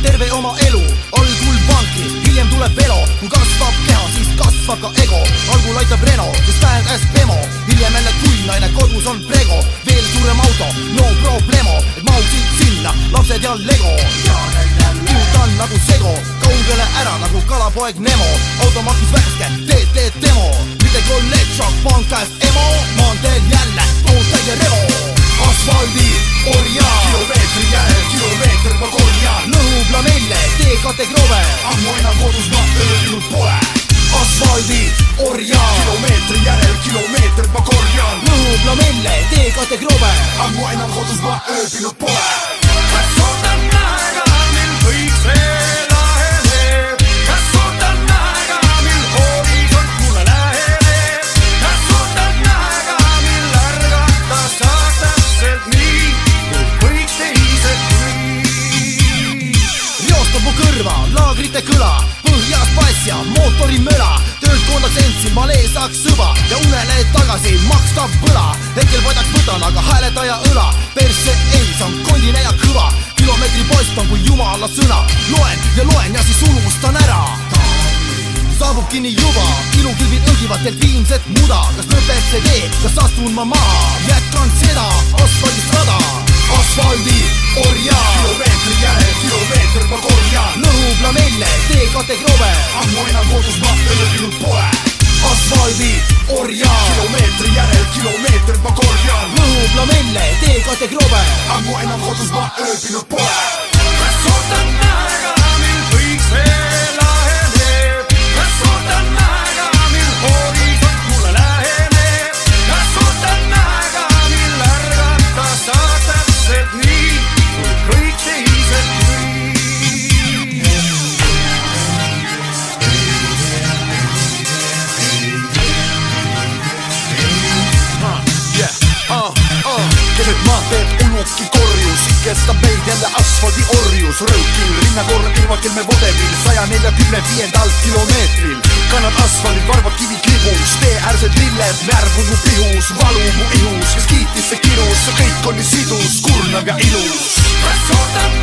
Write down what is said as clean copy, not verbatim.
Terve oma elu, algul vanki, hiljem tuleb velo. Kui kasvab keha, siis kasvab ka ego. Algul aitab Reno, siis tähendas Pemo. Hiljem jälle kui naine, kodus on Prego. Veel suurem auto, no problemo. Et mahuksid sinna, lapsed ja Lego. Kihutan nagu sego, kaugele ära nagu kalapoeg Nemo. Automakis värske, teed demo. Mitte kolleeg, šak, pankast emo. Maanteel jälle, autod ja revo. Asfaldi orja, kilomeetri järel, kilomeeter ma korjan. Lõhub lamelle, teekate kroove. Ammu enam kodus ma ööbinud pole. Asfaldi orja, kilomeetri järel, kilomeeter ma korjan. Lõhub lamelle, teekate kroove. Ammu enam kodus ma ööbinud pole. Kas ootan aega, mil kõik see laheneb? Kas ootan aega, mil horisont mulle läheneb? Kas ootan aega, mil ärgata saaks täpselt nii, kui kõik teised nii? Reostab mu kõrva, laagrite kõla. Põhjas pass ja mootori möla. Töölt koondaks end siin malee saaks sõba. Ja unele tagasi makstab võla. Hetkel padaks võtan, aga hääletaja õla. Persse ei, see on kondine ja kõva. Kilomeetri post on kui jumala sõna. Loen ja siis unustan ära. Saabub kinni juba, ilukilvid õgivad delfiinset muda. Kas lõpeb see tee, kas astun ma maha? Jätkan seda, asfaldist rada. Asfaldi orja, kilomeetri järel, kilomeeter ma korjan. Lõhub lamelle, teekate kroove. Ammu enam kodus ma ööbinud pole. Asfaldi orja, kilomeetri järel, kilomeeter ma korjan. Lõhub lamelle, teekate kroove. Ammu enam kodus ma ööbinud pole. Kas ootan aega, mil kõik see laheneb? Kas ootan aega, mil horisont mulle läheneb? Kas ootan aega, mil ärgata saaks täpselt nii, kui kõik teised nii? Keset maanteed unuki korjus, kestab meid jälle asfaldi orjus. Rõukil, rinnakorra ilmakil me vodevil 145 kilomeetril. Kannad asfaldid, varbad kivid libus, tee äärsed lilled, närv on mu pihus, valu mu ihus. Kes kiitis see kirus, see kõik on nii sidus, kurnav ja ilus. Kas ootan